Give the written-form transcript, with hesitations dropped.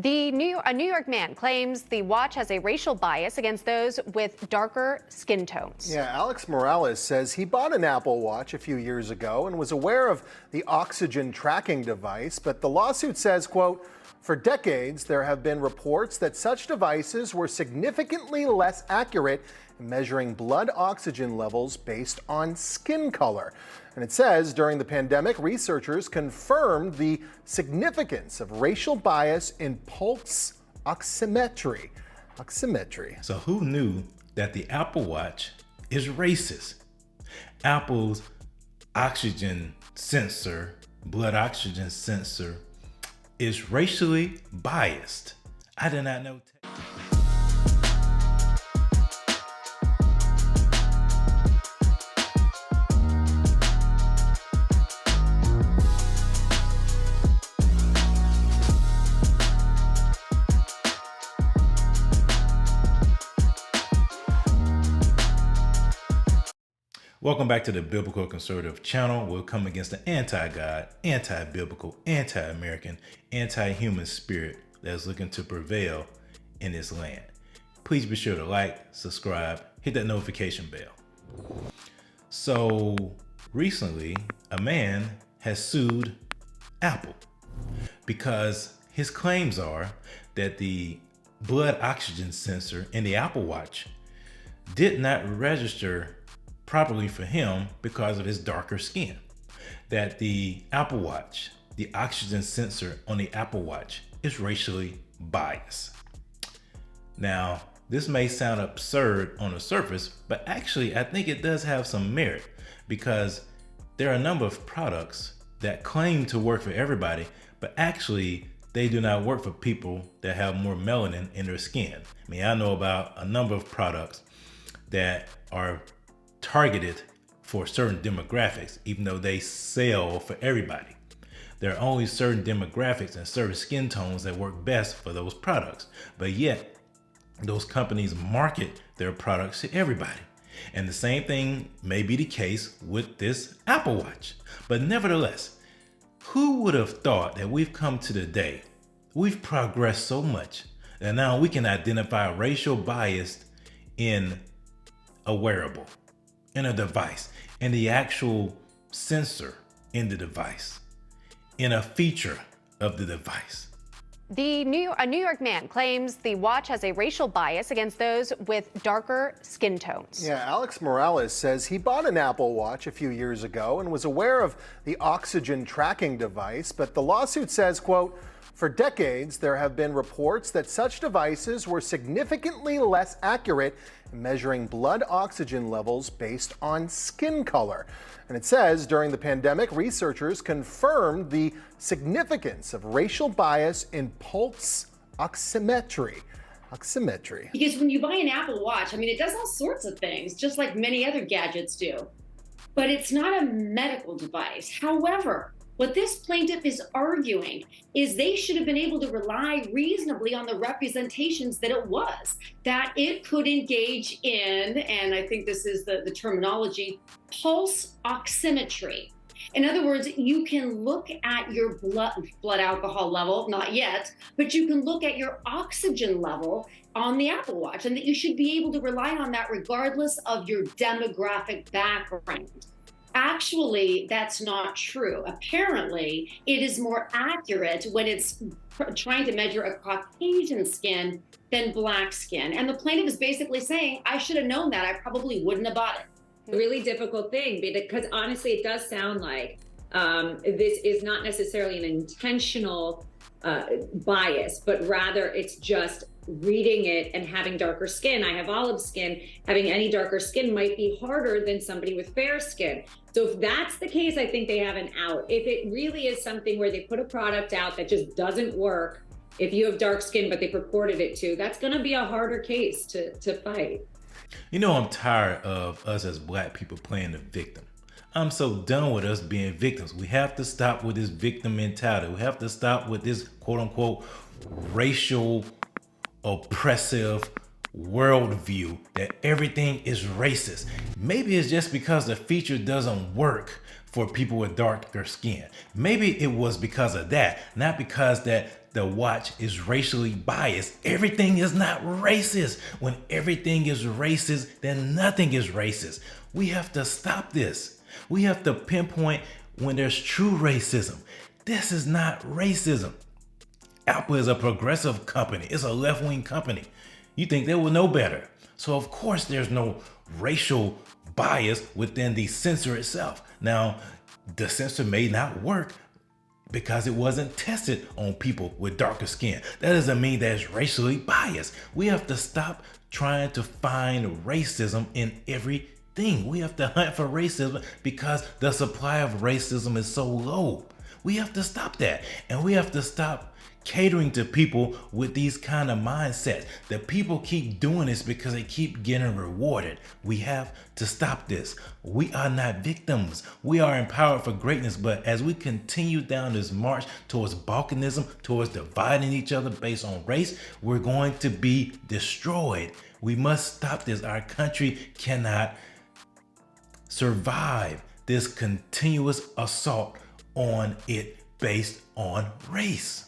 A New York man claims the watch has a racial bias against those with darker skin tones. Yeah, Alex Morales says he bought an Apple Watch a few years ago and was aware of the oxygen tracking device, but the lawsuit says, quote, for decades, there have been reports that such devices were significantly less accurate in measuring blood oxygen levels based on skin color. And it says during the pandemic, researchers confirmed the significance of racial bias in pulse oximetry. So who knew that the Apple Watch is racist? Apple's oxygen sensor, blood oxygen sensor, is racially biased. I did not know. Welcome back to the Biblical Conservative channel. We'll come against the anti-God, anti-biblical, anti-American, anti-human spirit that's looking to prevail in this land. Please be sure to like, subscribe, hit that notification bell. So recently, a man has sued Apple because his claims are that the blood oxygen sensor in the Apple Watch did not register properly for him because of his darker skin. That the Apple Watch, the oxygen sensor on the Apple Watch, is racially biased. Now, this may sound absurd on the surface, but actually I think it does have some merit because there are a number of products that claim to work for everybody, but actually they do not work for people that have more melanin in their skin. I mean, I know about a number of products that are targeted for certain demographics, even though they sell for everybody. There are only certain demographics and certain skin tones that work best for those products, but yet those companies market their products to everybody. And the same thing may be the case with this Apple Watch. But nevertheless, who would have thought that we've come to the day, we've progressed so much that now we can identify racial bias in a wearable, in a device, in the actual sensor in the device, in a feature of the device. A New York man claims the watch has a racial bias against those with darker skin tones. Yeah, Alex Morales says he bought an Apple Watch a few years ago and was aware of the oxygen tracking device, but the lawsuit says, quote, for decades, there have been reports that such devices were significantly less accurate in measuring blood oxygen levels based on skin color. And it says during the pandemic, researchers confirmed the significance of racial bias in pulse oximetry. Because when you buy an Apple Watch, I mean, it does all sorts of things, just like many other gadgets do. But it's not a medical device. However, what this plaintiff is arguing is they should have been able to rely reasonably on the representations that it was, that it could engage in, and I think this is the terminology, pulse oximetry. In other words, you can look at your blood alcohol level, not yet, but you can look at your oxygen level on the Apple Watch, and that you should be able to rely on that regardless of your demographic background. Actually, that's not true. Apparently, it is more accurate when it's trying to measure a Caucasian skin than black skin. And the plaintiff is basically saying, I should have known that. I probably wouldn't have bought it. A really difficult thing, because honestly, it does sound like this is not necessarily an intentional bias, but rather it's just reading it and having darker skin. I have olive skin. Having any darker skin might be harder than somebody with fair skin. So if that's the case, I think they have an out. If it really is something where they put a product out that just doesn't work, if you have dark skin, but they purported it to, that's going to be a harder case to fight. You know, I'm tired of us as black people playing the victim. I'm so done with us being victims. We have to stop with this victim mentality. We have to stop with this quote unquote racial oppressive worldview that everything is racist. Maybe it's just because the feature doesn't work for people with darker skin. Maybe it was because of that, not because that the watch is racially biased. Everything is not racist. When everything is racist, then nothing is racist. We have to stop this. We have to pinpoint when there's true racism. This is not racism. Apple is a progressive company. It's a left-wing company. You think they will know better. So of course there's no racial bias within the sensor itself. Now, the sensor may not work because it wasn't tested on people with darker skin. That doesn't mean that it's racially biased. We have to stop trying to find racism in everything. We have to hunt for racism because the supply of racism is so low. We have to stop that. And we have to stop catering to people with these kind of mindsets. The people keep doing this because they keep getting rewarded. We have to stop this. We are not victims. We are empowered for greatness. But as we continue down this march towards balkanism, towards dividing each other based on race, we're going to be destroyed. We must stop this. Our country cannot survive this continuous assault on it based on race.